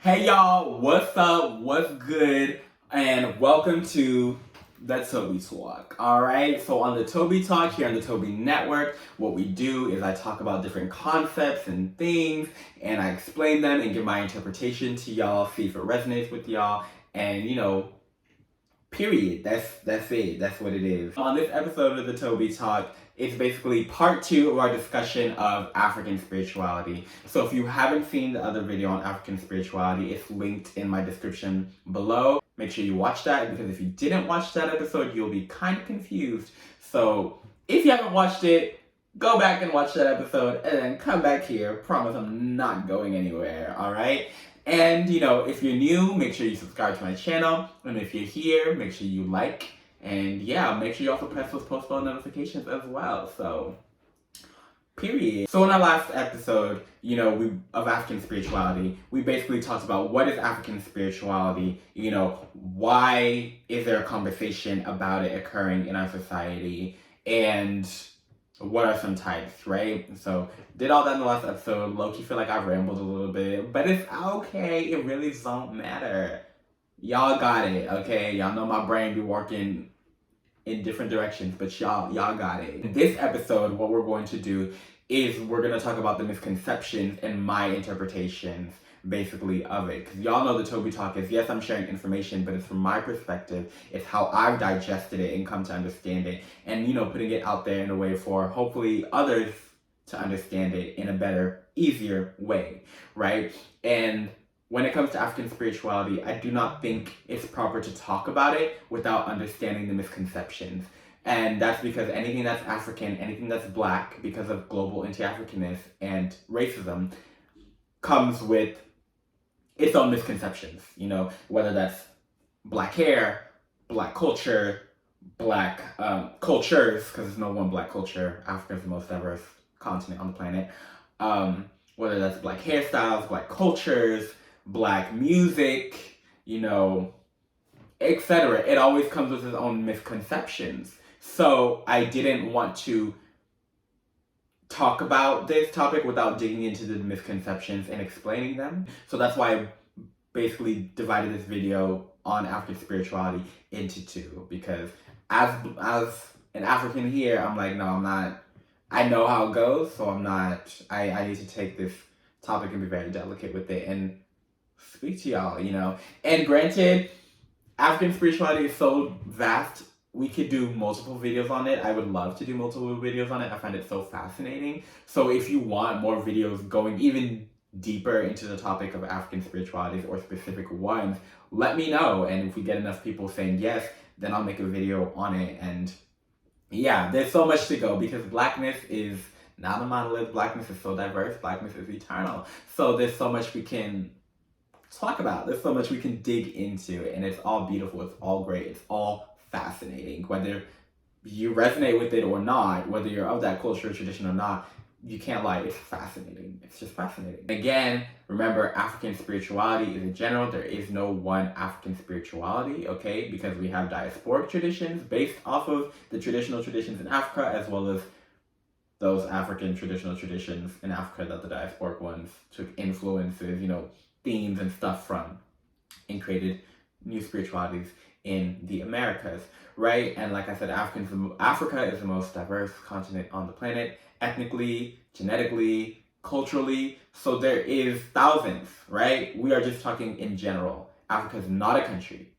Hey y'all, what's up? What's good? And welcome to the Toby Talk. Alright, so on the Toby Talk here on the Toby Network, what we do is I talk about different concepts and things, and I explain them and give my interpretation to y'all, see if it resonates with y'all, and period. That's it. That's what it is. On this episode of the Toby Talk, it's basically part 2 of our discussion of African spirituality. So if you haven't seen the other video on African spirituality, it's linked in my description below. Make sure you watch that, because if you didn't watch that episode, you'll be kind of confused. So if you haven't watched it, go back and watch that episode and then come back here. Promise I'm not going anywhere, alright? And, if you're new, make sure you subscribe to my channel. And if you're here, make sure you like. And yeah, make sure you also press those post bell notifications as well. So, period. So in our last episode, of African spirituality, we basically talked about what is African spirituality, why is there a conversation about it occurring in our society, and what are some types, right? So did all that in the last episode. Low-key feel like I rambled a little bit, but it's okay. It really don't matter. Y'all got it, okay? Y'all know my brain be working in different directions, but y'all got it. In this episode, what we're going to do is we're going to talk about the misconceptions and my interpretations, basically, of it. Because y'all know the Toby Talk is, yes, I'm sharing information, but it's from my perspective. It's how I've digested it and come to understand it. And, putting it out there in a way for, hopefully, others to understand it in a better, easier way, right? And when it comes to African spirituality, I do not think it's proper to talk about it without understanding the misconceptions. And that's because anything that's African, anything that's Black, because of global anti-Africanness and racism, comes with its own misconceptions, whether that's Black hair, Black culture, Black cultures, because there's no one Black culture. Africa is the most diverse continent on the planet. Whether that's Black hairstyles, Black cultures, Black music, etc. It always comes with its own misconceptions. So I didn't want to talk about this topic without digging into the misconceptions and explaining them. So that's why I basically divided this video on African spirituality into two, because as an African here, I'm like, no, I'm not. I know how it goes, so I'm not. I need to take this topic and be very delicate with it and speak to y'all, And granted, African spirituality is so vast, we could do multiple videos on it. I would love to do multiple videos on it. I find it so fascinating. So if you want more videos going even deeper into the topic of African spiritualities or specific ones, let me know. And if we get enough people saying yes, then I'll make a video on it. And yeah, there's so much to go, because Blackness is not a monolith. Blackness is so diverse. Blackness is eternal. So there's so much we can talk about. There's so much we can dig into, and it's all beautiful. It's all great. It's all fascinating. Whether you resonate with it or not, whether you're of that culture or tradition or not, you can't lie. It's fascinating. It's just fascinating. Again, remember, African spirituality is in general. There is no one African spirituality, okay? Because we have diasporic traditions based off of the traditional traditions in Africa, as well as those African traditional traditions in Africa that the diasporic ones took influences, themes and stuff from, and created new spiritualities in the Americas, right? And like I said, Africa is the most diverse continent on the planet, ethnically, genetically, culturally. So there is thousands, right? We are just talking in general. Africa is not a country.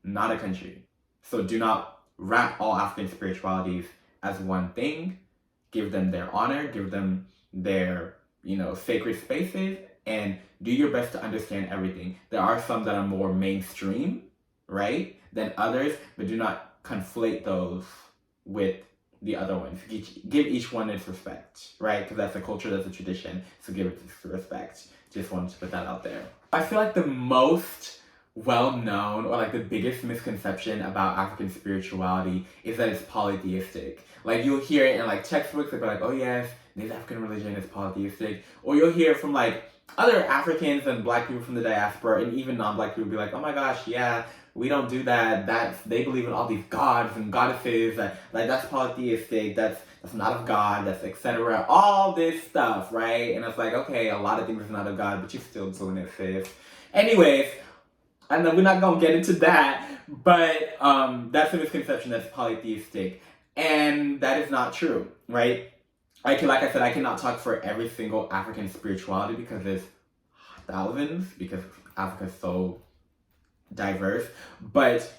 Not a country. So do not wrap all African spiritualities as one thing. Give them their honor, give them their, sacred spaces, and do your best to understand everything. There are some that are more mainstream, right, than others, but do not conflate those with the other ones. Give each one its respect, right? Because that's a culture, that's a tradition, so give it its respect. Just wanted to put that out there. I feel like the most well-known, or like the biggest misconception about African spirituality is that it's polytheistic. Like, you'll hear it in like textbooks, they'll be like, oh yes, this African religion is polytheistic. Or you'll hear from like other Africans and Black people from the diaspora, and even non-Black people be like, oh my gosh, yeah, We don't do that. They believe in all these gods and goddesses. That's polytheistic. That's not of God. That's etc. All this stuff, right? And it's like, okay, a lot of things is not of God, but you're still doing it, sis. Anyways, I know we're not gonna get into that, but that's a misconception that's polytheistic, and that is not true, right? Like I said, I cannot talk for every single African spirituality because there's thousands, because Africa is so diverse. But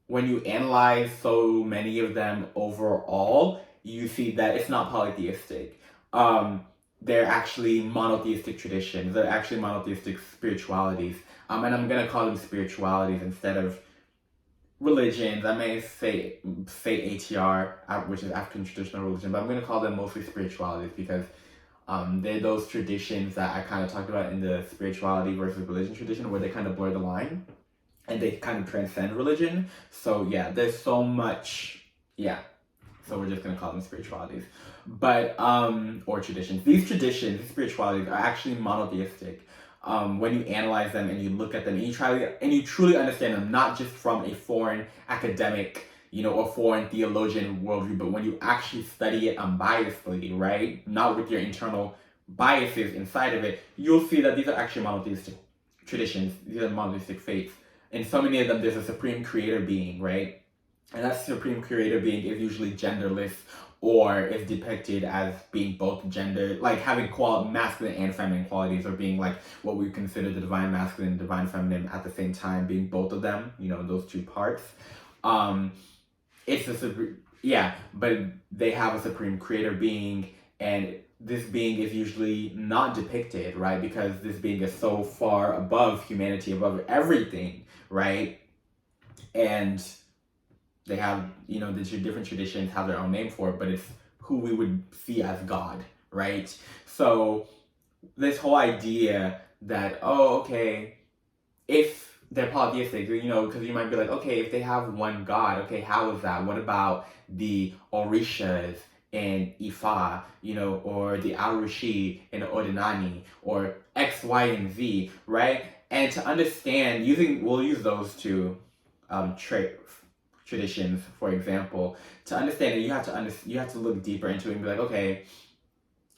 when you analyze so many of them overall, you see that it's not polytheistic. They're actually monotheistic traditions. They're actually monotheistic spiritualities. And I'm gonna call them spiritualities instead of religions. I may say ATR, which is African traditional religion, but I'm gonna call them mostly spiritualities because they're those traditions that I kind of talked about in the spirituality versus religion tradition, where they kind of blur the line and they kind of transcend religion. So yeah, there's so much, yeah. So we're just gonna call them spiritualities, but or traditions. These traditions, these spiritualities, are actually monotheistic. When you analyze them and you look at them and you truly understand them, not just from a foreign academic, or foreign theologian worldview, but when you actually study it unbiasedly, right? Not with your internal biases inside of it, you'll see that these are actually monotheistic traditions. These are monotheistic faiths. In so many of them, there's a supreme creator being, right? And that supreme creator being is usually genderless or is depicted as being both gender, like having masculine and feminine qualities, or being like what we consider the divine masculine and divine feminine at the same time, being both of them, those two parts. But they have a supreme creator being, and this being is usually not depicted, right? Because this being is so far above humanity, above everything, right? And they have, the different traditions have their own name for it, but it's who we would see as God, right? So this whole idea that, if they're polytheistic, because you might be like, okay, if they have one God, okay, how is that? What about the Orishas in Ifa, or the Arushi in Odinani, or X, Y, and Z, right? And to understand, we'll use those two traditions, for example. To understand it, you have to look deeper into it and be like, okay,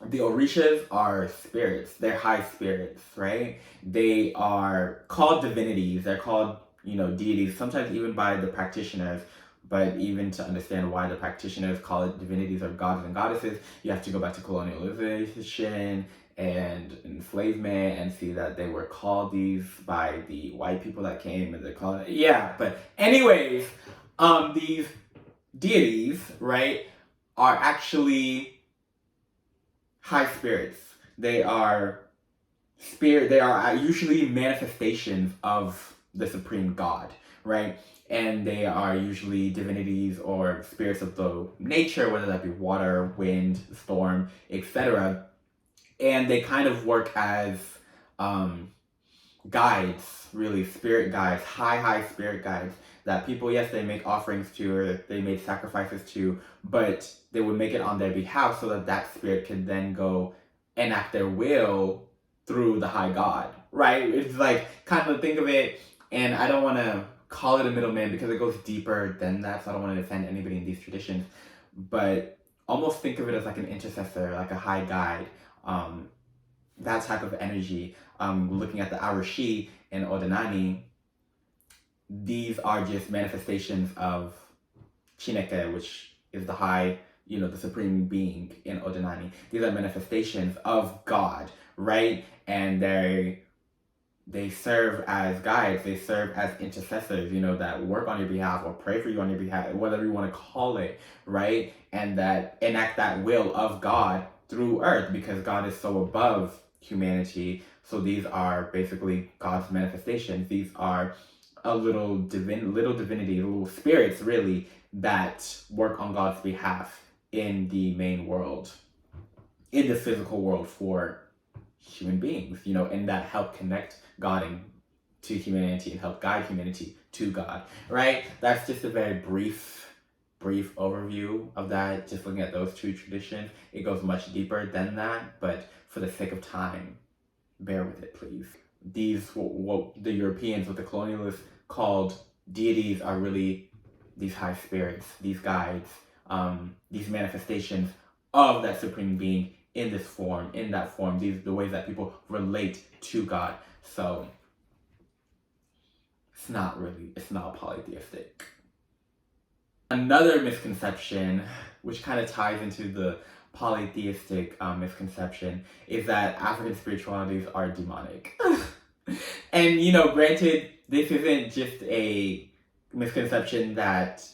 the Orishas are spirits. They're high spirits, right? They are called divinities. They're called, deities, sometimes even by the practitioners. But even to understand why the practitioners call it divinities or gods and goddesses, you have to go back to colonialization and enslavement and see that they were called these by the white people that came, and they called it. Yeah, but anyways, these deities, right, are actually high spirits. They are usually manifestations of the supreme God, right? And they are usually divinities or spirits of the nature, whether that be water, wind, storm, etc. And they kind of work as guides, really, spirit guides, high spirit guides that people, yes, they make offerings to, or they make sacrifices to, but they would make it on their behalf so that spirit can then go enact their will through the high God, right? It's like, kind of think of it, and I don't want to call it a middleman because it goes deeper than that, so I don't want to offend anybody in these traditions, but almost think of it as like an intercessor, like a high guide, that type of energy. Looking at the Arushi and Odinani, these are just manifestations of Chineke, which is the high, the supreme being in Odinani. These are manifestations of God, right? And they serve as guides, they serve as intercessors, that work on your behalf or pray for you on your behalf, whatever you want to call it, right? And that enact that will of God through earth, because God is so above humanity. So these are basically God's manifestations. These are little divinity, little spirits, really, that work on God's behalf in the main world, in the physical world for human beings, and that help connect God to humanity and help guide humanity to God, right? That's just a very brief overview of that, just looking at those two traditions. It goes much deeper than that, but for the sake of time, bear with it, please. These, what the Europeans, what the colonialists called deities are really these high spirits, these guides, these manifestations of that supreme being in this form, in that form, the ways that people relate to God. So it's not polytheistic. Another misconception, which kind of ties into the polytheistic misconception, is that African spiritualities are demonic. And, granted, this isn't just a misconception that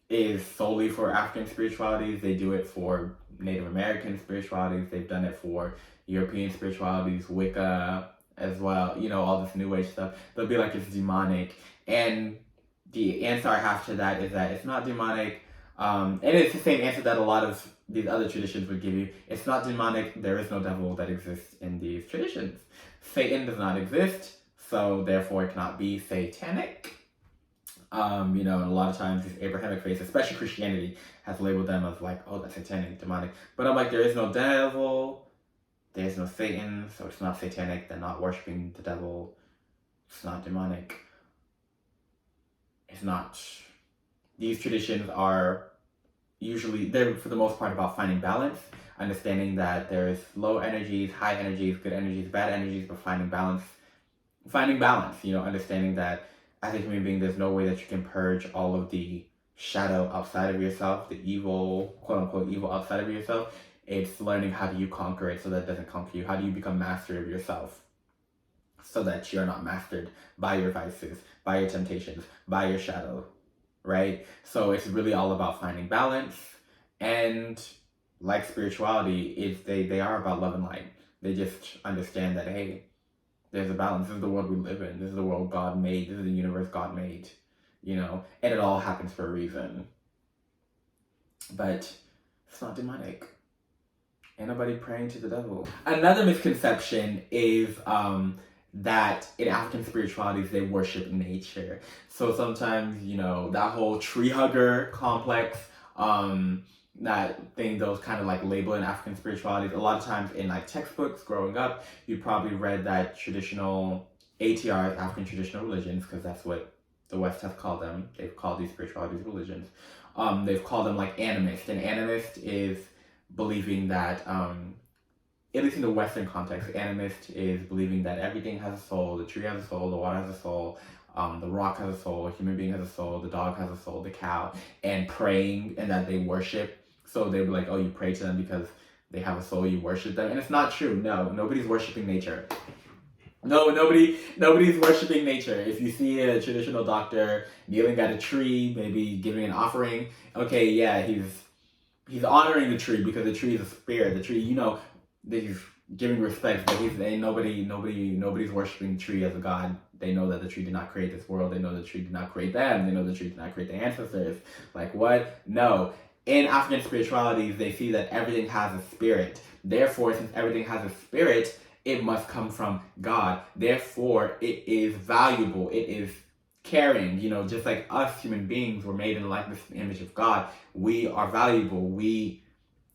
is solely for African spiritualities. They do it for Native American spiritualities. They've done it for European spiritualities, Wicca as well, all this New Age stuff. They'll be like, it's demonic. And the answer I have to that is that it's not demonic. And it's the same answer that a lot of these other traditions would give you. It's not demonic. There is no devil that exists in these traditions. Satan does not exist, so therefore it cannot be satanic. And a lot of times these Abrahamic faiths, especially Christianity, has labeled them as like, oh, that's satanic, demonic. But I'm like, there is no devil, there's no Satan, so it's not satanic. They're not worshiping the devil. It's not demonic. It's not. These traditions are usually, they're for the most part about finding balance, understanding that there's low energies, high energies, good energies, bad energies, but finding balance, understanding that as a human being, there's no way that you can purge all of the shadow outside of yourself, the evil, quote unquote, evil outside of yourself. It's learning how do you conquer it so that it doesn't conquer you. How do you become master of yourself so that you're not mastered by your vices, by your temptations, by your shadow, right? So it's really all about finding balance. And like spirituality, they are about love and light. They just understand that, hey, there's a balance. This is the world we live in. This is the world God made. This is the universe God made, and it all happens for a reason. But it's not demonic. Ain't nobody praying to the devil. Another misconception is that in African spiritualities, they worship nature. So sometimes, that whole tree hugger complex, that thing, those kind of like label in African spiritualities. A lot of times in like textbooks growing up, you probably read that traditional ATRs, African traditional religions, because that's what the West has called them. They've called these spiritualities religions. They've called them like animist. And animist is believing that, at least in the Western context, animist is believing that everything has a soul. The tree has a soul, the water has a soul, the rock has a soul, a human being has a soul, the dog has a soul, the cow, and praying, and that they worship. So they were like, oh, you pray to them because they have a soul, you worship them. And it's not true. No, nobody's worshiping nature. No, nobody's worshiping nature. If you see a traditional doctor kneeling at a tree, maybe giving an offering, okay, yeah, he's honoring the tree because the tree is a spirit. The tree, he's giving respect, but nobody's worshiping the tree as a god. They know that the tree did not create this world. They know the tree did not create them. They know the tree did not create the ancestors. Like what? No. In African spiritualities, they see that everything has a spirit. Therefore, since everything has a spirit, it must come from God. Therefore, it is valuable. It is caring. Just like us human beings were made in the likeness and image of God. We are valuable. We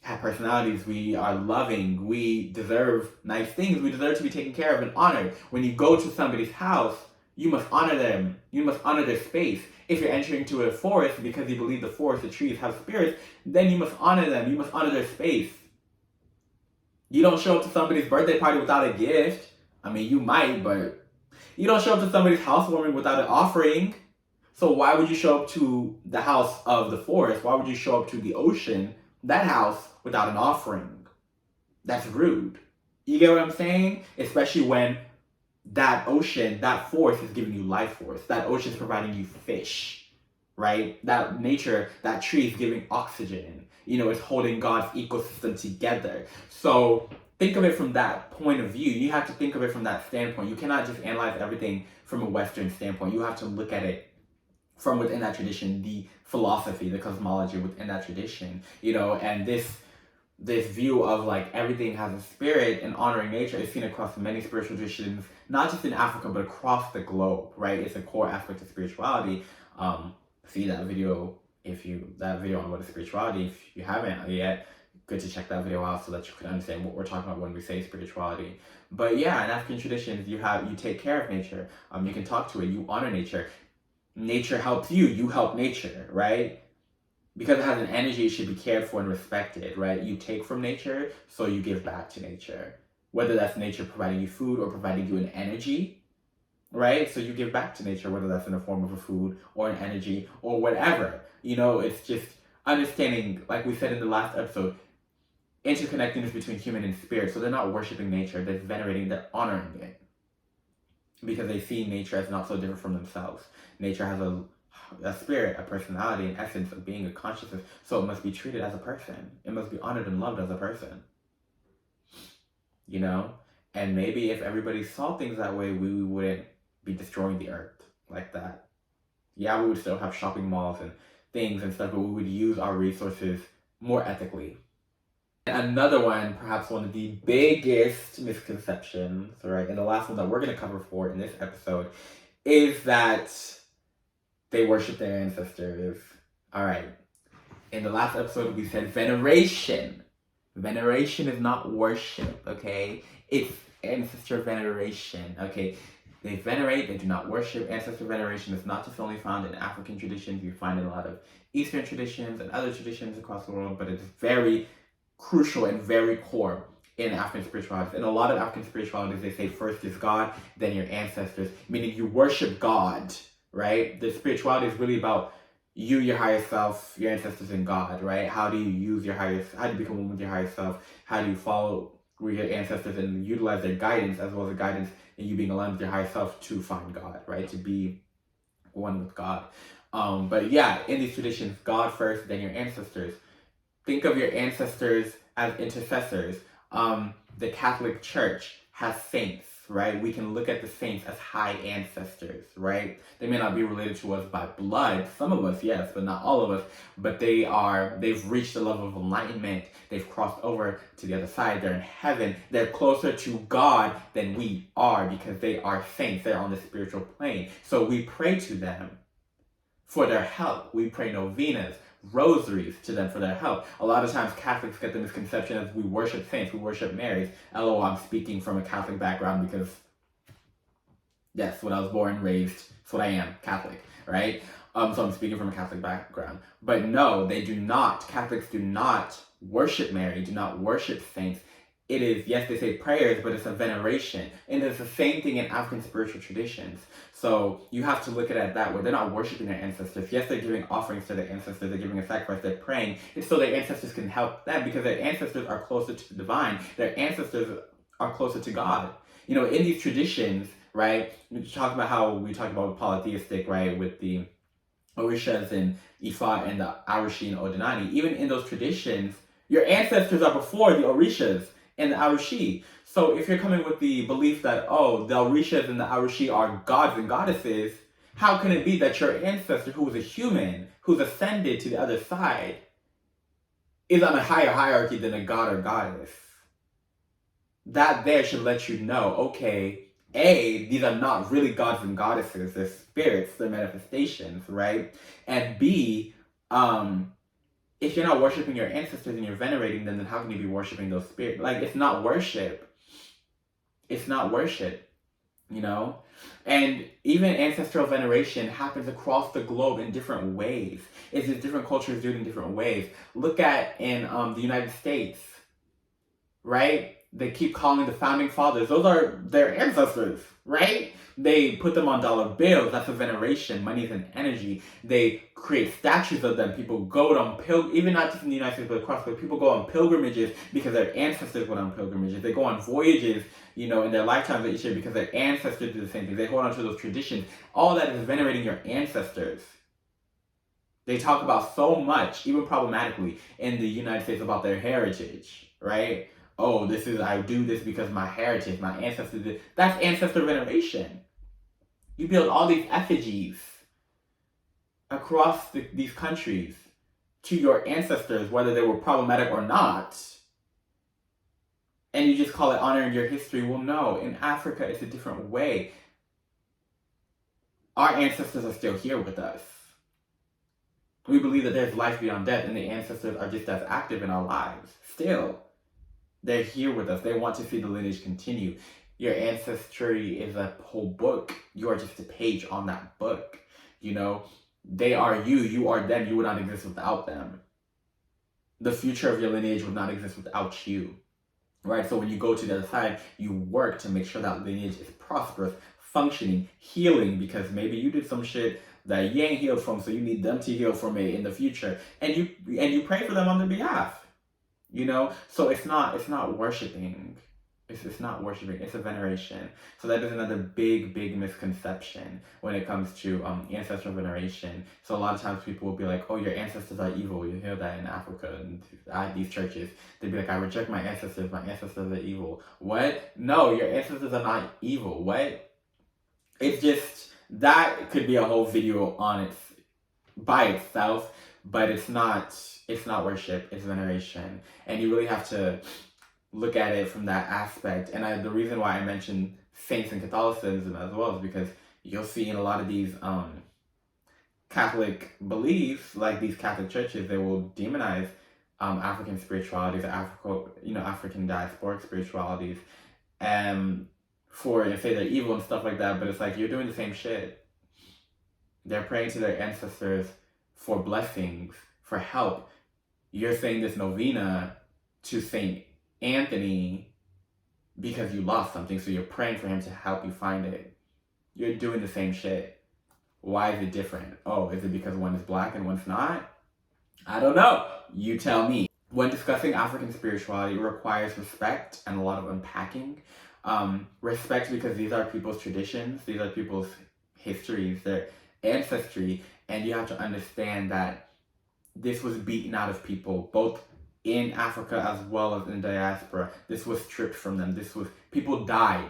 have personalities. We are loving. We deserve nice things. We deserve to be taken care of and honored. When you go to somebody's house, you must honor them. You must honor their space. If you're entering into a forest because you believe the forest, the trees have spirits, then you must honor them. You must honor their space. You don't show up to somebody's birthday party without a gift. I mean, you might, but you don't show up to somebody's housewarming without an offering. So why would you show up to the house of the forest? Why would you show up to the ocean, that house, without an offering? That's rude. You get what I'm saying? Especially when that ocean, that force is giving you life force. That ocean is providing you fish, right? That nature, that tree is giving oxygen. It's holding God's ecosystem together. So think of it from that point of view. You have to think of it from that standpoint. You cannot just analyze everything from a Western standpoint. You have to look at it from within that tradition, the philosophy, the cosmology within that tradition, and this view of like everything has a spirit and honoring nature is seen across many spiritual traditions, not just in Africa, but across the globe, right? It's a core aspect of spirituality. See that video on what is spirituality. If you haven't yet, good to check that video out so that you can understand what we're talking about when we say spirituality. But yeah, in African traditions, you take care of nature. You can talk to it. You honor nature. Nature helps you, you help nature, right? Because it has an energy, it should be cared for and respected, right? You take from nature, so you give back to nature. Whether that's nature providing you food or providing you an energy, right? So you give back to nature, whether that's in the form of a food or an energy or whatever. It's just understanding, like we said in the last episode, interconnectedness between human and spirit. So they're not worshiping nature, they're venerating, they're honoring it. Because they see nature as not so different from themselves. Nature has a spirit, a personality, an essence of being, a consciousness, so it must be treated as a person. It must be honored and loved as a person. And maybe if everybody saw things that way, we wouldn't be destroying the earth like that. Yeah, we would still have shopping malls and things and stuff, but we would use our resources more ethically. Another one, perhaps one of the biggest misconceptions, right, and the last one that we're going to cover for in this episode, is that they worship their ancestors. All right. In the last episode, we said veneration. Veneration is not worship, okay? It's ancestor veneration, okay? They venerate, they do not worship. Ancestor veneration is not just only found in African traditions. You find it in a lot of Eastern traditions and other traditions across the world, but it's very crucial and very core in African spirituality. In a lot of African spiritualities, they say first is God, then your ancestors, meaning you worship God, right? The spirituality is really about you, your higher self, your ancestors, and God, right? How do you become one with your higher self? How do you follow with your ancestors and utilize their guidance as well as the guidance and you being aligned with your higher self to find God, right? To be one with God. But yeah, in these traditions, God first, then your ancestors. Think of your ancestors as intercessors. The Catholic Church has saints, right? We can look at the saints as high ancestors, right? They may not be related to us by blood. Some of us, yes, but not all of us. But they've reached the level of enlightenment. They've crossed over to the other side. They're in heaven. They're closer to God than we are because they are saints. They're on the spiritual plane. So we pray to them for their help. We pray novenas, rosaries to them for their help. A lot of times Catholics get the misconception of we worship saints, we worship Marys. LOL, I'm speaking from a Catholic background because, yes, when I was born, raised, that's what I am, Catholic, right? So I'm speaking from a Catholic background. But no, they do not. Catholics do not worship Mary, do not worship saints. It is, yes, they say prayers, but it's a veneration. And it's the same thing in African spiritual traditions. So you have to look at it that way. They're not worshiping their ancestors. Yes, they're giving offerings to their ancestors. They're giving a sacrifice. They're praying. And so their ancestors can help them because their ancestors are closer to the divine. Their ancestors are closer to God. In these traditions, right, we talk about how we talk about polytheistic, right, with the Orishas and Ifa and the Arishi and Odinani. Even in those traditions, your ancestors are before the Orishas and the Arishi. So if you're coming with the belief that, the Orishas and the Arishi are gods and goddesses, how can it be that your ancestor, who was a human, who's ascended to the other side, is on a higher hierarchy than a god or goddess? That there should let you know, okay, A, these are not really gods and goddesses, they're spirits, they're manifestations, right? And B, if you're not worshiping your ancestors and you're venerating them, then how can you be worshiping those spirits? Like, it's not worship. It's not worship, And even ancestral veneration happens across the globe in different ways. It's just different cultures do it in different ways. Look at in the United States, right? They keep calling the founding fathers. Those are their ancestors, right? They put them on dollar bills. That's a veneration. Money is an energy. They create statues of them. People go on even not just in the United States, but across the world. People go on pilgrimages because their ancestors went on pilgrimages. They go on voyages, in their lifetimes each year because their ancestors did the same thing. They hold on to those traditions. All that is venerating your ancestors. They talk about so much, even problematically, in the United States about their heritage, right? I do this because my heritage, my ancestors did. That's ancestor veneration. You build all these effigies across these countries to your ancestors, whether they were problematic or not, and you just call it honoring your history. Well, no, in Africa, it's a different way. Our ancestors are still here with us. We believe that there's life beyond death, and the ancestors are just as active in our lives. Still, they're here with us. They want to see the lineage continue. Your ancestry is a whole book. You are just a page on that book. You know, they are you, you are them, you would not exist without them. The future of your lineage would not exist without you, right? So when you go to the other side, you work to make sure that lineage is prosperous, functioning, healing, because maybe you did some shit that you ain't healed from, so you need them to heal from it in the future, and you pray for them on their behalf. You know, so it's not worshiping. It's not worshiping. It's a veneration. So that is another big misconception when it comes to ancestral veneration. So a lot of times people will be like, "Oh, your ancestors are evil." You hear that in Africa and at these churches. They'd be like, "I reject my ancestors. My ancestors are evil." What? No, your ancestors are not evil. What? It's just that could be a whole video on its by itself, but it's not worship, it's veneration, and you really have to look at it from that aspect. And the reason why I mentioned saints in Catholicism as well is because you'll see in a lot of these Catholic beliefs, like these Catholic churches, they will demonize African spiritualities, African diasporic spiritualities, and say they're evil and stuff like that. But it's like, you're doing the same shit. They're praying to their ancestors for blessings, for help. You're saying this novena to Saint Anthony because you lost something, so you're praying for him to help you find it. You're doing the same shit. Why is it different? Oh, is it because one is black and one's not? I don't know. You tell me. When discussing African spirituality, it requires respect and a lot of unpacking. Respect because these are people's traditions, these are people's histories, their ancestry, and you have to understand that this was beaten out of people, both in Africa as well as in diaspora. This was stripped from them. People died,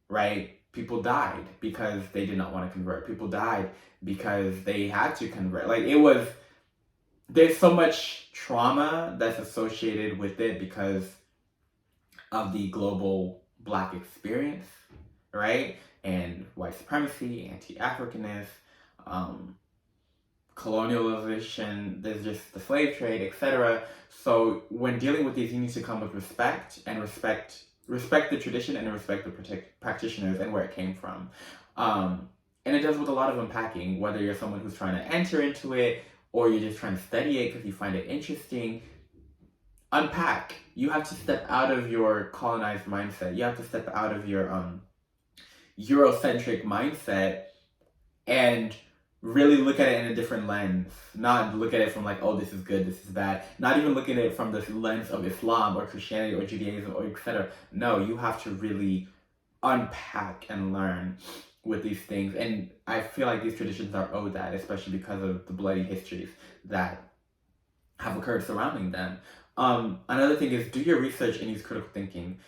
right? People died because they did not want to convert. People died because they had to convert. There's so much trauma that's associated with it because of the global Black experience, right? And white supremacy, anti-Africanness, colonialization, there's just the slave trade, etc. So when dealing with these, you need to come with respect and respect the tradition and respect the practitioners and where it came from. And it does with a lot of unpacking, whether you're someone who's trying to enter into it or you're just trying to study it because you find it interesting. Unpack. You have to step out of your colonized mindset. You have to step out of your Eurocentric mindset and really look at it in a different lens. Not look at it from like, oh, this is good, this is bad. Not even look at it from the lens of Islam or Christianity or Judaism or etc. No, you have to really unpack and learn with these things. And I feel like these traditions are owed that, especially because of the bloody histories that have occurred surrounding them. Another thing is, do your research and use critical thinking.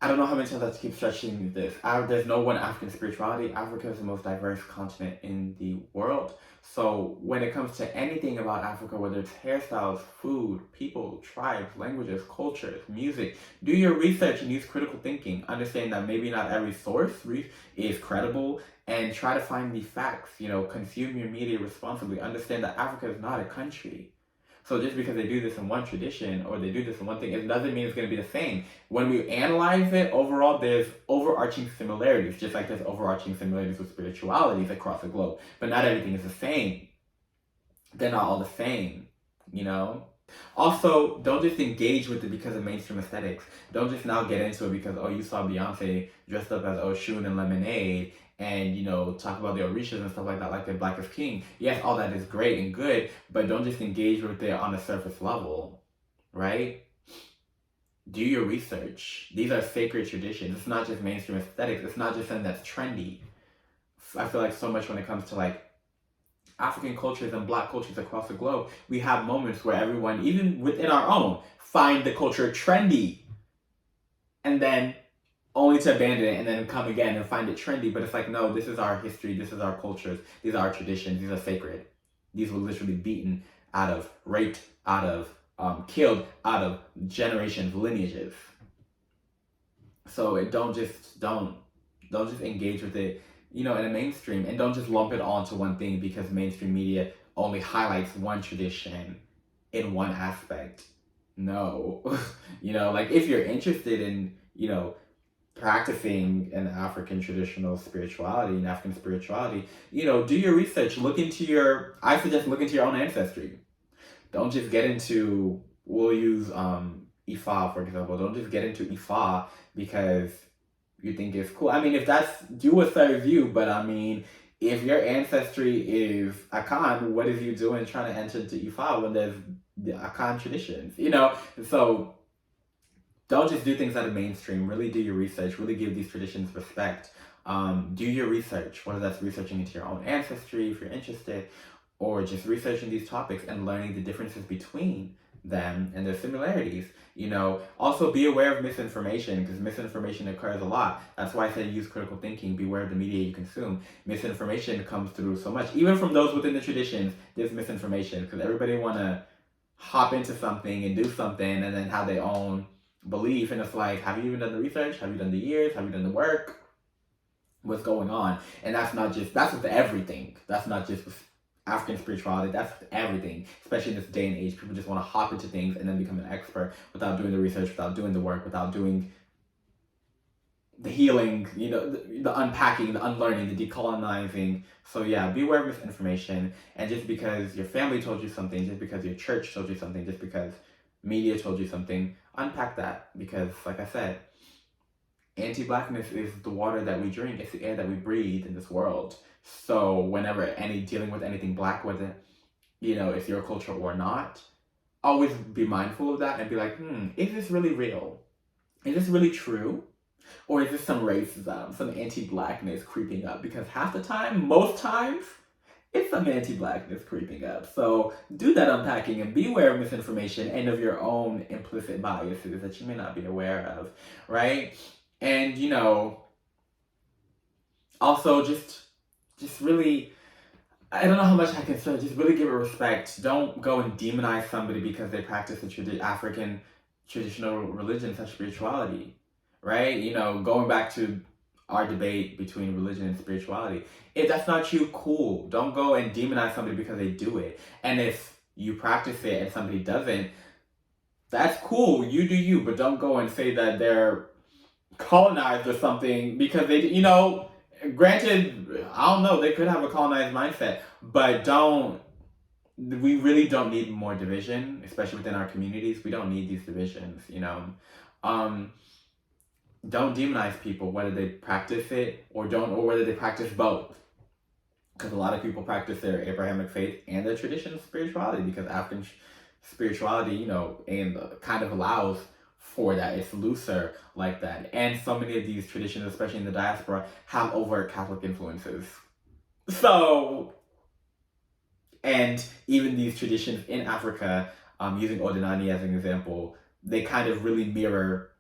I don't know how many times I have to keep stretching this. There's no one African spirituality. Africa is the most diverse continent in the world. So when it comes to anything about Africa, whether it's hairstyles, food, people, tribes, languages, cultures, music, do your research and use critical thinking. Understand that maybe not every source is credible, and try to find the facts. Consume your media responsibly. Understand that Africa is not a country. So just because they do this in one tradition or they do this in one thing, it doesn't mean it's going to be the same. When we analyze it, overall, there's overarching similarities, just like there's overarching similarities with spiritualities across the globe. But not everything is the same. They're not all the same, Also, don't just engage with it because of mainstream aesthetics. Don't just now get into it because, you saw Beyonce dressed up as Oshun and Lemonade, and talk about the Orishas and stuff like that, like the Black is King. Yes, all that is great and good, but don't just engage with it on a surface level, right? Do your research. These are sacred traditions. It's not just mainstream aesthetics. It's not just something that's trendy. I feel like so much when it comes to African cultures and Black cultures across the globe, we have moments where everyone, even within our own, find the culture trendy, and then only to abandon it and then come again and find it trendy. But it's like, no, this is our history, this is our cultures, these are our traditions, these are sacred. These were literally beaten out of, raped out of, killed out of generations, lineages. So don't just engage with it, in a mainstream, and don't just lump it all into one thing because mainstream media only highlights one tradition in one aspect. No. If you're interested in, practicing an African traditional spirituality, an African spirituality, do your research. I suggest look into your own ancestry. Don't just get into, we'll use Ifa, for example. Don't just get into Ifa because you think it's cool. I mean, if that's, do what serves you, but I mean, if your ancestry is Akan, what is you doing trying to enter into Ifa when there's the Akan traditions, So don't just do things that are mainstream. Really do your research. Really give these traditions respect. Do your research, whether that's researching into your own ancestry if you're interested, or just researching these topics and learning the differences between them and their similarities. Also be aware of misinformation, because misinformation occurs a lot. That's why I said use critical thinking. Beware of the media you consume. Misinformation comes through so much. Even from those within the traditions, there's misinformation, because everybody want to hop into something and do something and then have their own belief. And it's like, have you even done the research? Have you done the years? Have you done the work? What's going on? And that's with everything. That's not just with African spirituality, that's everything, especially in this day and age. People just want to hop into things and then become an expert without doing the research, without doing the work, without doing the healing, the unpacking, the unlearning, the decolonizing. So yeah, be aware of misinformation. And just because your family told you something, just because your church told you something, just because media told you something, unpack that. Because like I said, anti-Blackness is the water that we drink. It's the air that we breathe in this world. So whenever dealing with anything Black, whether, it's your culture or not, always be mindful of that and be like, is this really real? Is this really true? Or is this some racism, some anti-Blackness creeping up? Because half the time, most times, it's some anti-Blackness creeping up. So do that unpacking and be aware of misinformation and of your own implicit biases that you may not be aware of, right? And, also just really, I don't know how much I can say, just really give it respect. Don't go and demonize somebody because they practice the African traditional religion such spirituality, right? Going back to our debate between religion and spirituality, if that's not you, cool. Don't go and demonize somebody because they do it. And if you practice it and somebody doesn't, that's cool. You do you, but don't go and say that they're colonized or something because they, granted, I don't know, they could have a colonized mindset, but we really don't need more division, especially within our communities. We don't need these divisions, Don't demonize people, whether they practice it or don't, or whether they practice both. Because a lot of people practice their Abrahamic faith and their traditional spirituality, because African spirituality, and kind of allows for that. It's looser like that. And so many of these traditions, especially in the diaspora, have overt Catholic influences. So, and even these traditions in Africa, using Odinani as an example, they kind of really mirror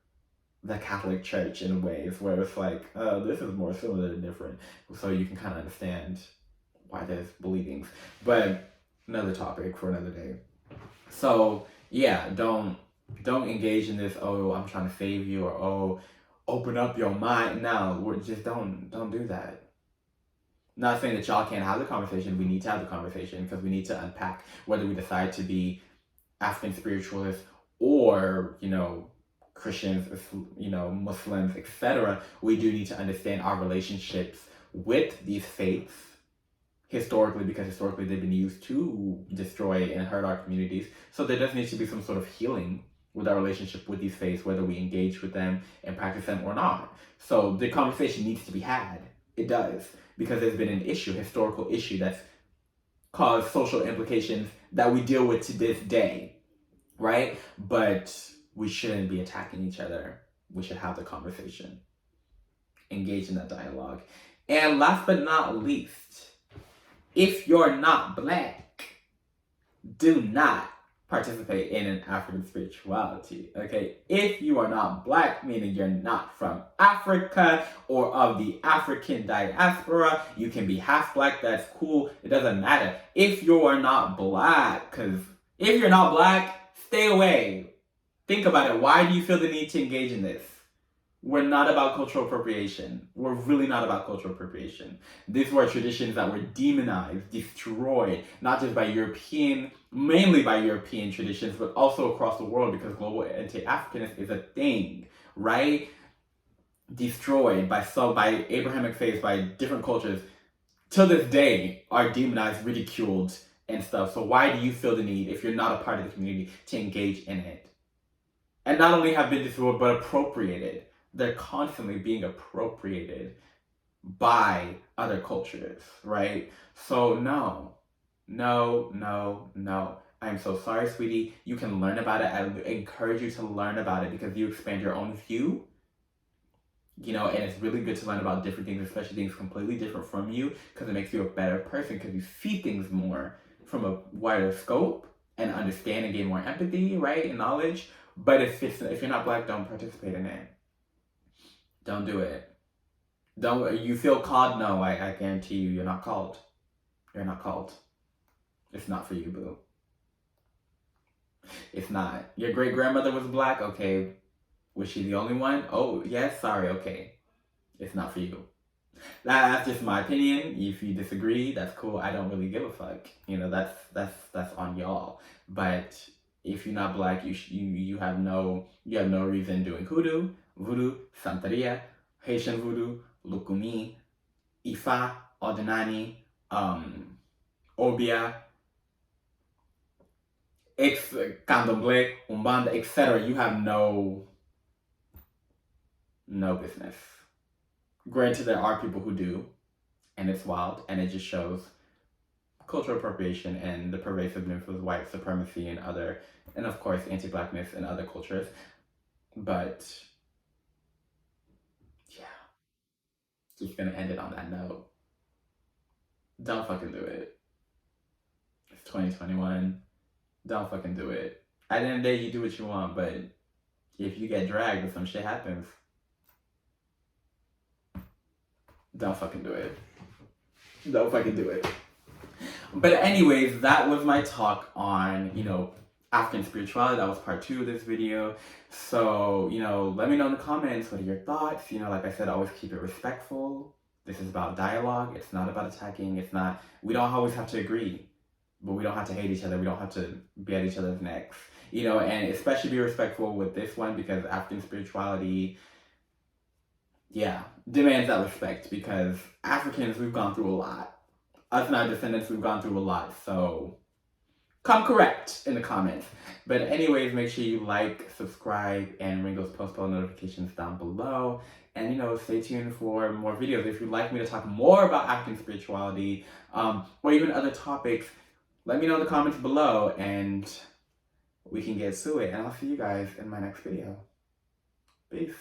the Catholic Church in ways where it's like, this is more similar than different. So you can kind of understand why there's believings. But another topic for another day. So yeah, don't engage in this, oh, I'm trying to save you, or oh, open up your mind. No, just don't do that. Not saying that y'all can't have the conversation. We need to have the conversation because we need to unpack whether we decide to be African spiritualists or, Christians, Muslims, etc. We do need to understand our relationships with these faiths historically, because historically they've been used to destroy and hurt our communities. So there does need to be some sort of healing with our relationship with these faiths, whether we engage with them and practice them or not. So the conversation needs to be had. It does, because there's been an issue, historical issue, that's caused social implications that we deal with to this day, right? But we shouldn't be attacking each other. We should have the conversation, engage in that dialogue. And last but not least, if you're not Black, do not participate in an African spirituality, okay? If you are not Black, meaning you're not from Africa or of the African diaspora, you can be half Black, that's cool, it doesn't matter. If you are not Black, because if you're not Black, stay away. Think about it. Why do you feel the need to engage in this? We're not about cultural appropriation. We're really not about cultural appropriation. These were traditions that were demonized, destroyed, not just by mainly by European traditions, but also across the world, because global anti-Africanism is a thing, right? destroyed by Abrahamic faiths, by different cultures, till this day are demonized, ridiculed, and stuff. So why do you feel the need, if you're not a part of the community, to engage in it? And not only have been destroyed, but appropriated. They're constantly being appropriated by other cultures, right? So no. I'm so sorry, sweetie. You can learn about it. I encourage you to learn about it because you expand your own view. And it's really good to learn about different things, especially things completely different from you, because it makes you a better person, because you see things more from a wider scope and understand and gain more empathy, right, and knowledge. But if you're not Black, don't participate in it. Don't do it. Don't you feel called? No, I guarantee you're not called. You're not called. It's not for you, boo. It's not. Your great grandmother was Black, okay. Was she the only one? Oh, yes, sorry, okay. It's not for you. That's just my opinion. If you disagree, that's cool. I don't really give a fuck. That's on y'all. But if you're not Black, you have no reason doing hoodoo, voodoo, santeria, Haitian voodoo, lukumi, Ifa, Ordinani, Obia, Candomblé, Umbanda, etc. You have no business. Granted, there are people who do, and it's wild, and it just shows cultural appropriation and the pervasiveness of white supremacy and of course, anti-Blackness in other cultures. But yeah, just gonna end it on that note. Don't fucking do it. It's 2021. Don't fucking do it. At the end of the day, you do what you want, but if you get dragged or some shit happens, don't fucking do it. Don't fucking do it. But anyways, that was my talk on, African spirituality. That was part 2 of this video. So, let me know in the comments, what are your thoughts? Like I said, always keep it respectful. This is about dialogue. It's not about attacking. We don't always have to agree, but we don't have to hate each other. We don't have to be at each other's necks, and especially be respectful with this one, because African spirituality, demands that respect, because Africans, we've gone through a lot. Us and our descendants, we've gone through a lot, so come correct in the comments. But anyways, make sure you like, subscribe, and ring those post notifications down below. And, stay tuned for more videos. If you'd like me to talk more about African spirituality, or even other topics, let me know in the comments below, and we can get to it. And I'll see you guys in my next video. Peace.